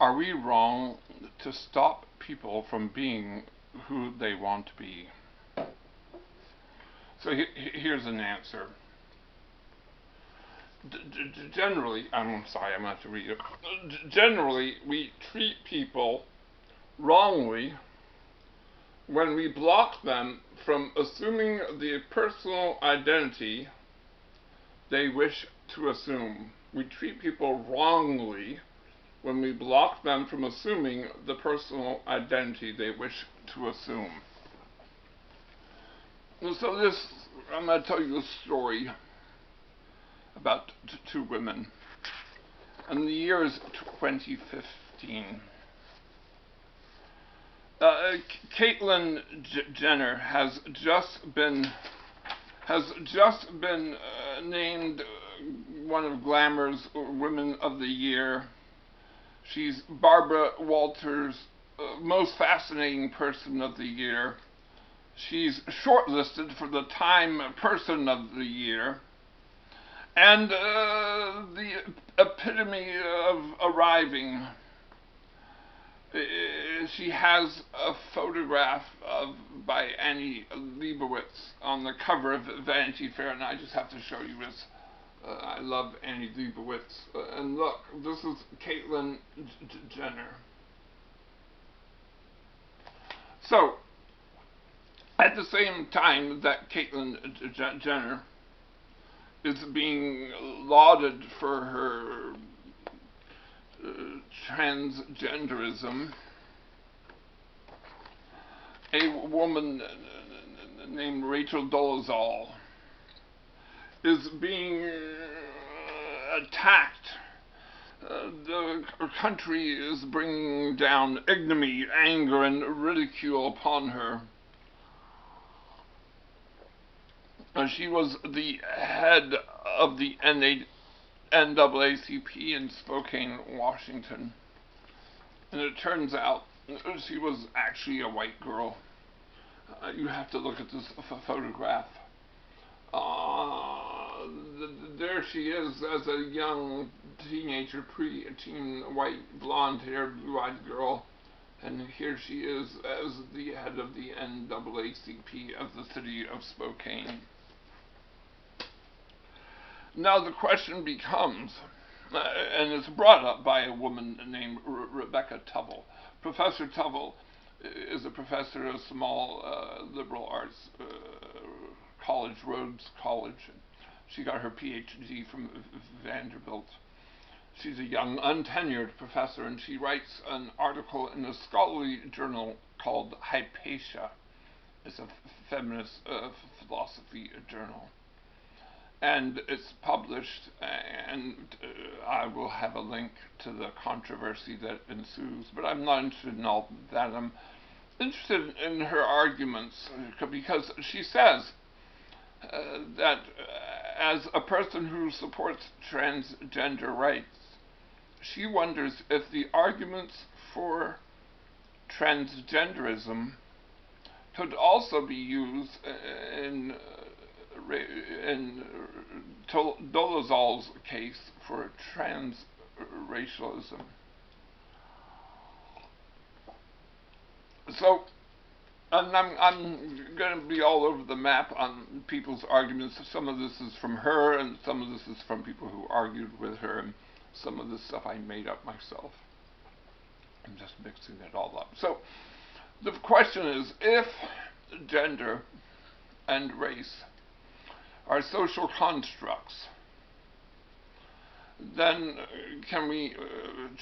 Are we wrong to stop people from being who they want to be? So here's an answer. Generally, I'm sorry, I'm going to have to read it. Generally, we treat people wrongly when we block them from assuming the personal identity they wish to assume. We treat people wrongly when we block them from assuming the personal identity they wish to assume. So I'm going to tell you a story about two women. And the year is 2015. Caitlyn Jenner has just been named one of Glamour's Women of the Year. She's Barbara Walters' Most Fascinating Person of the Year. She's shortlisted for the Time Person of the Year. And the epitome of arriving. She has a photograph by Annie Leibovitz on the cover of Vanity Fair, and I just have to show you this. I love Annie Leibovitz. And look, this is Caitlyn Jenner. So, at the same time that Caitlyn Jenner is being lauded for her transgenderism, a woman named Rachel Dolezal is being attacked. The country is bringing down ignominy, anger, and ridicule upon her. She was the head of the NAACP in Spokane, Washington. And it turns out she was actually a white girl. You have to look at this photograph. There she is as a young teenager, pre-teen, white, blonde-haired, blue-eyed girl. And here she is as the head of the NAACP of the city of Spokane. Now the question becomes, and it's brought up by a woman named Rebecca Tubble. Professor Tubble is a professor at a small liberal arts college, Rhodes College. She got her PhD from Vanderbilt. She's a young, untenured professor, and she writes an article in a scholarly journal called Hypatia. It's a feminist philosophy journal. And it's published, and I will have a link to the controversy that ensues, but I'm not interested in all that. I'm interested in her arguments, because she says that as a person who supports transgender rights, she wonders if the arguments for transgenderism could also be used in Dolezal's case for transracialism. So, and I'm going to be all over the map on people's arguments. Some of this is from her, and some of this is from people who argued with her, and some of this stuff I made up myself. I'm just mixing it all up. So, the question is, if gender and race are social constructs, then can we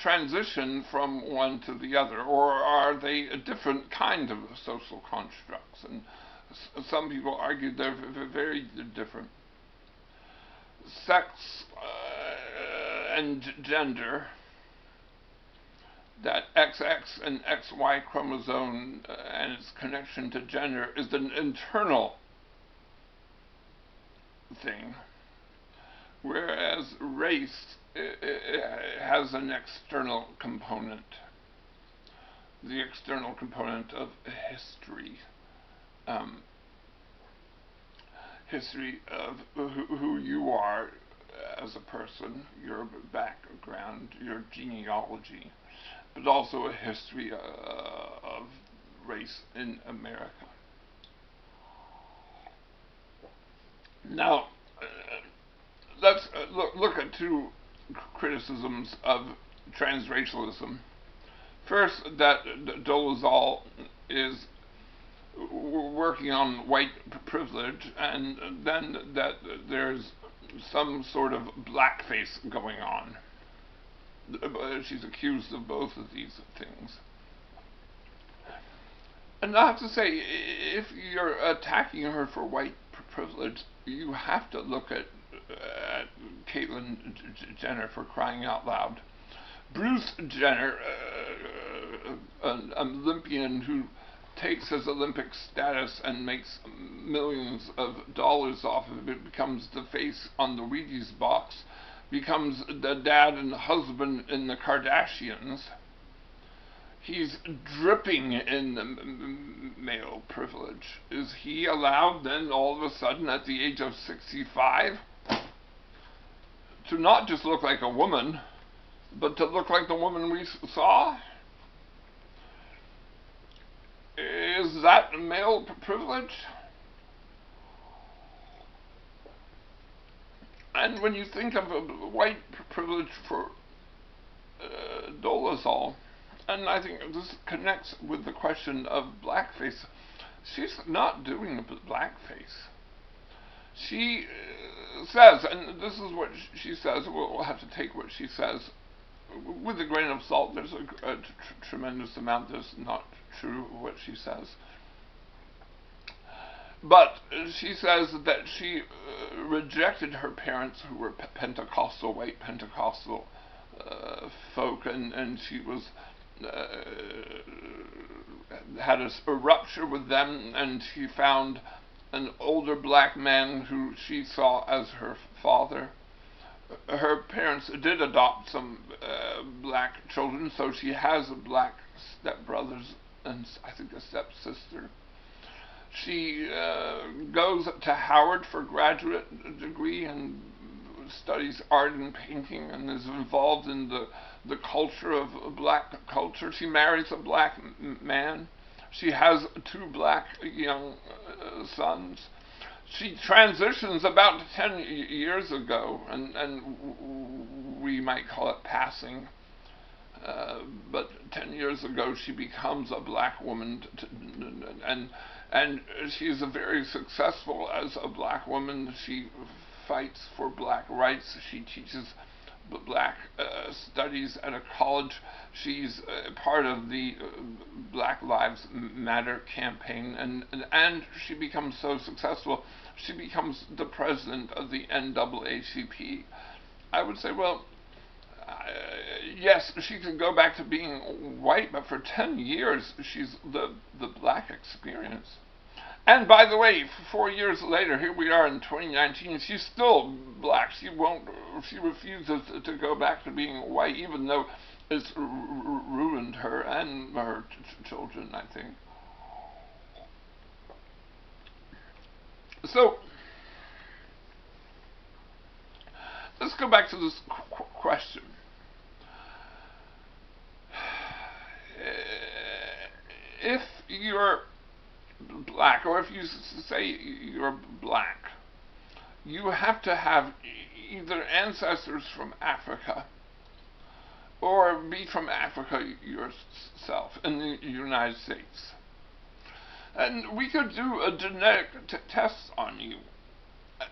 transition from one to the other, or are they a different kind of social constructs? And some people argue they're very different. Sex and gender, that XX and XY chromosome and its connection to gender, is an internal thing, whereas race has an external component, the external component of history, history of who you are as a person, your background, your genealogy, but also a history of race in America. Now, let's look at two criticisms of transracialism. First, that Dolezal is working on white privilege, and then that there's some sort of blackface going on. She's accused of both of these things. And I have to say, if you're attacking her for white privilege, you have to look at Caitlyn Jenner, for crying out loud. Bruce Jenner, an Olympian who takes his Olympic status and makes millions of dollars off of it, becomes the face on the Wheaties box, becomes the dad and husband in the Kardashians. He's dripping in male privilege. Is he allowed then all of a sudden at the age of 65 to not just look like a woman, but to look like the woman we saw? Is that male privilege? And when you think of white privilege for Dolezal, and I think this connects with the question of blackface, she's not doing blackface. She says, and this is what she says, we'll have to take what she says with a grain of salt. There's a tremendous amount that's not true what she says. But she says that she rejected her parents, who were Pentecostal, white Pentecostal folk, and she was had a rupture with them, and she found an older black man who she saw as her father. Her parents did adopt some black children, so she has black stepbrothers and I think a stepsister. She goes to Howard for graduate degree and studies art and painting, and is involved in the culture of black culture. She marries a black man. She has two black young sons. She transitions about 10 years ago, and we might call it passing, but 10 years ago she becomes a black woman, and she's very successful as a black woman. She fights for black rights. She teaches black studies at a college. She's part of the Black Lives Matter campaign, and she becomes so successful, she becomes the president of the NAACP. I would say, well, yes, she could go back to being white, but for 10 years she's the black experience. And by the way, 4 years later, here we are in 2019, she's still black. She refuses to go back to being white, even though it's ruined her and her children, I think. So, let's go back to this question. If you're black, or if you say you're black, you have to have either ancestors from Africa or be from Africa yourself in the United States. And we could do a genetic test on you,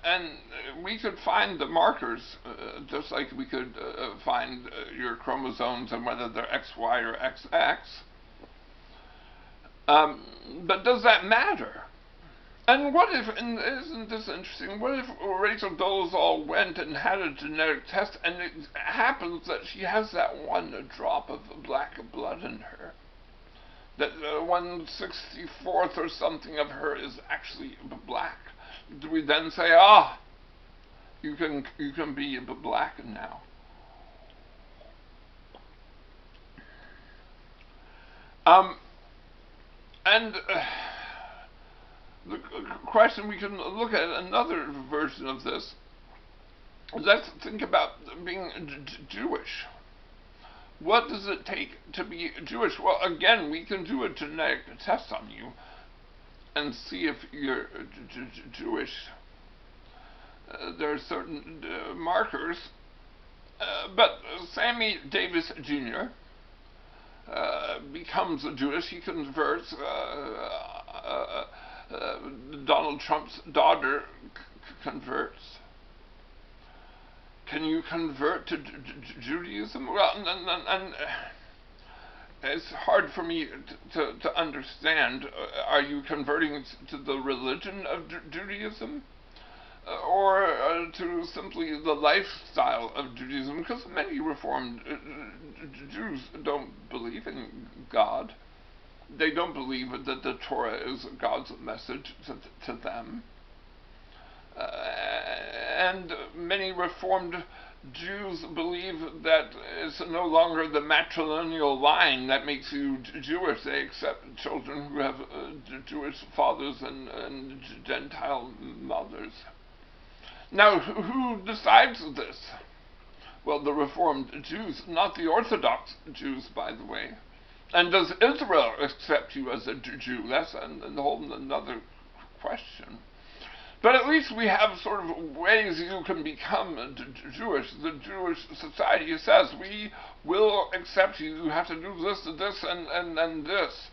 and we could find the markers, just like we could find your chromosomes and whether they're XY or XX. But does that matter? And what if, and isn't this interesting, what if Rachel Dolezal went and had a genetic test, and it happens that she has that one drop of black blood in her? That 1/64th or something of her is actually black. Do we then say, you can be black now? And the question, we can look at another version of this. Let's think about being Jewish. What does it take to be Jewish? Well, again, we can do a genetic test on you and see if you're Jewish. There are certain markers, but Sammy Davis Jr. Becomes a Jewish. He converts. Donald Trump's daughter converts. Can you convert to Judaism? Well, and it's hard for me to understand. Are you converting to the religion of Judaism? Or to simply the lifestyle of Judaism? Because many Reformed Jews don't believe in God. They don't believe that the Torah is God's message to them. And many Reformed Jews believe that it's no longer the matrilineal line that makes you Jewish. They accept children who have Jewish fathers and Gentile mothers. Now, who decides this? Well, the Reformed Jews, not the Orthodox Jews, by the way. And does Israel accept you as a Jew? That's a whole another question. But at least we have sort of ways you can become Jewish. The Jewish society says, we will accept you. You have to do this, and this.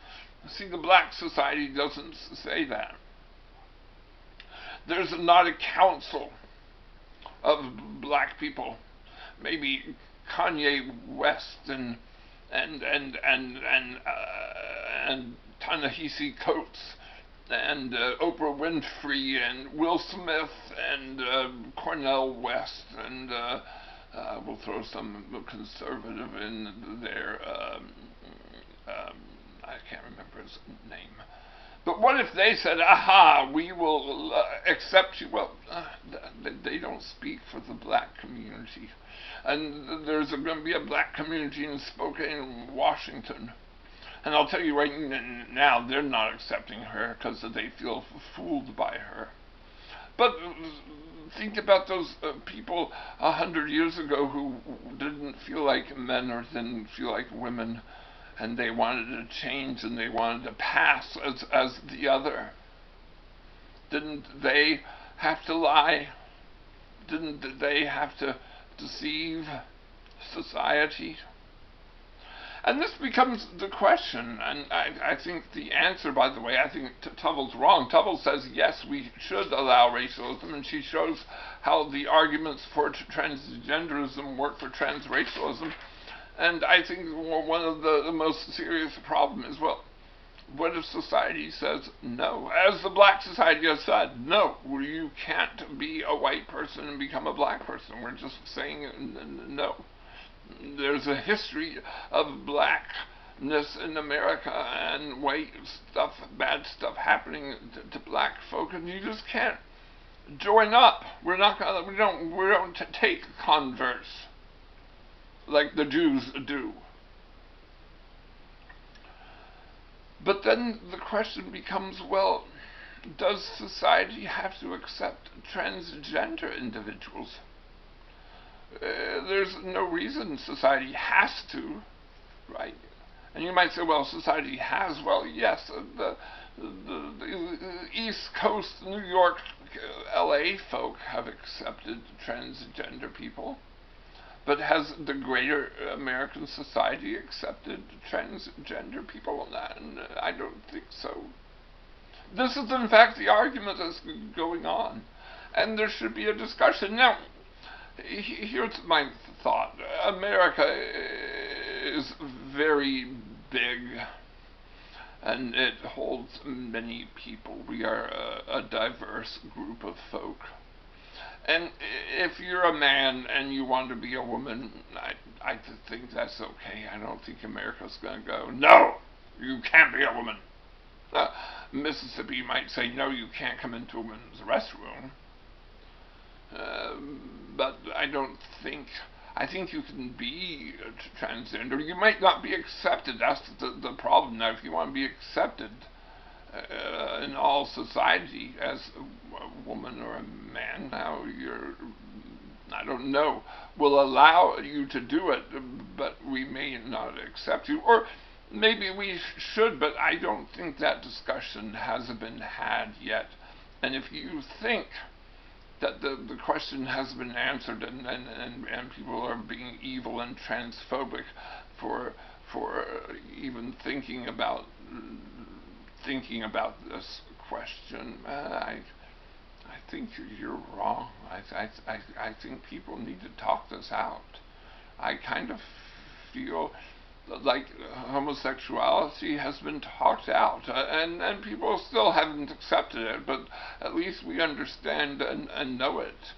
See, the black society doesn't say that. There's not a council of black people. Maybe Kanye West and Ta-Nehisi Coates and Oprah Winfrey and Will Smith and Cornel West and we'll throw some conservative in there. I can't remember his name. But what if they said, aha, we will accept you? Well, they don't speak for the black community. And there's going to be a black community in Spokane, Washington. And I'll tell you right now, they're not accepting her because they feel fooled by her. But think about those people 100 years ago who didn't feel like men or didn't feel like women. And they wanted to change and they wanted to pass as the other. Didn't they have to lie? Didn't they have to deceive society? And this becomes the question, and I think the answer, by the way, I think Tubble's wrong. Tubble says, yes, we should allow racialism, and she shows how the arguments for transgenderism work for transracialism. And I think one of the most serious problems is, well, what if society says no? As the black society has said, no, you can't be a white person and become a black person. We're just saying no. There's a history of blackness in America and white stuff, bad stuff happening to black folk, and you just can't join up. We don't take converts like the Jews do. But then the question becomes, well, does society have to accept transgender individuals? There's no reason society has to, right? And you might say, well, society has. Well, yes, the East Coast, New York, LA folk have accepted transgender people. But has the greater American society accepted transgender people? And I don't think so. This is, in fact, the argument that's going on. And there should be a discussion. Now, here's my thought. America is very big, and it holds many people. We are a diverse group of folk. And if you're a man and you want to be a woman, I think that's okay. I don't think America's going to go, no, you can't be a woman. Mississippi might say, no, you can't come into a women's restroom. But I don't think, I think you can be transgender. You might not be accepted. That's the problem. Now, if you want to be accepted in all society as a woman or a man, now I don't don't know, will allow you to do it, but we may not accept you. Or maybe we should, but I don't think that discussion has been had yet. And if you think that the question has been answered and people are being evil and transphobic for even thinking about this question, I think you're wrong. I think people need to talk this out. I kind of feel like homosexuality has been talked out, and people still haven't accepted it, but at least we understand and know it.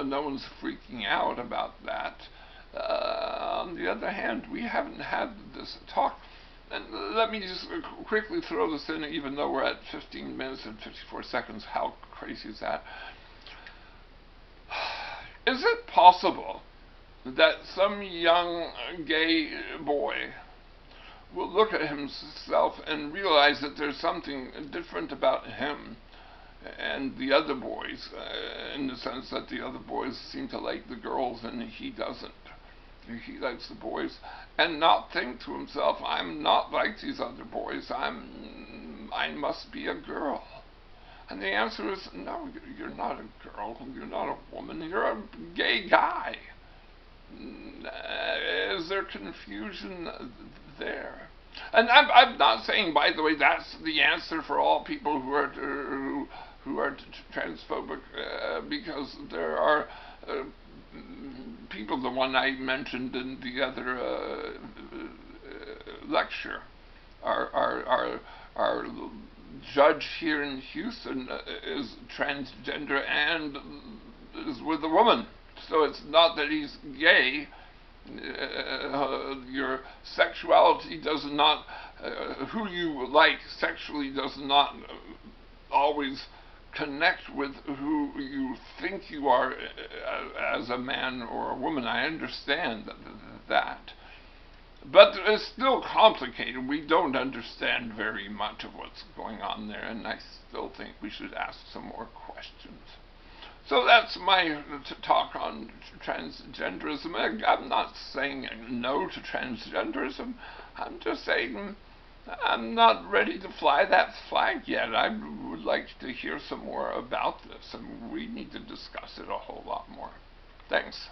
No one's freaking out about that. On the other hand, we haven't had this talk. And let me just quickly throw this in, even though we're at 15 minutes and 54 seconds. How crazy is that? Is it possible that some young gay boy will look at himself and realize that there's something different about him and the other boys, in the sense that the other boys seem to like the girls and he doesn't? He likes the boys, and not think to himself, I'm not like these other boys, I must be a girl. And the answer is, no, you're not a girl, you're not a woman, you're a gay guy. Is there confusion there? And I'm not saying, by the way, that's the answer for all people who are transphobic, because there are people, the one I mentioned in the other lecture, our judge here in Houston is transgender and is with a woman. So it's not that he's gay. Your sexuality does not, who you like sexually does not always connect with who you think you are as a man or a woman. I understand that. But it's still complicated. We don't understand very much of what's going on there, and I still think we should ask some more questions. So that's my talk on transgenderism. I'm not saying no to transgenderism. I'm just saying I'm not ready to fly that flag yet. I would like to hear some more about this, and we need to discuss it a whole lot more. Thanks.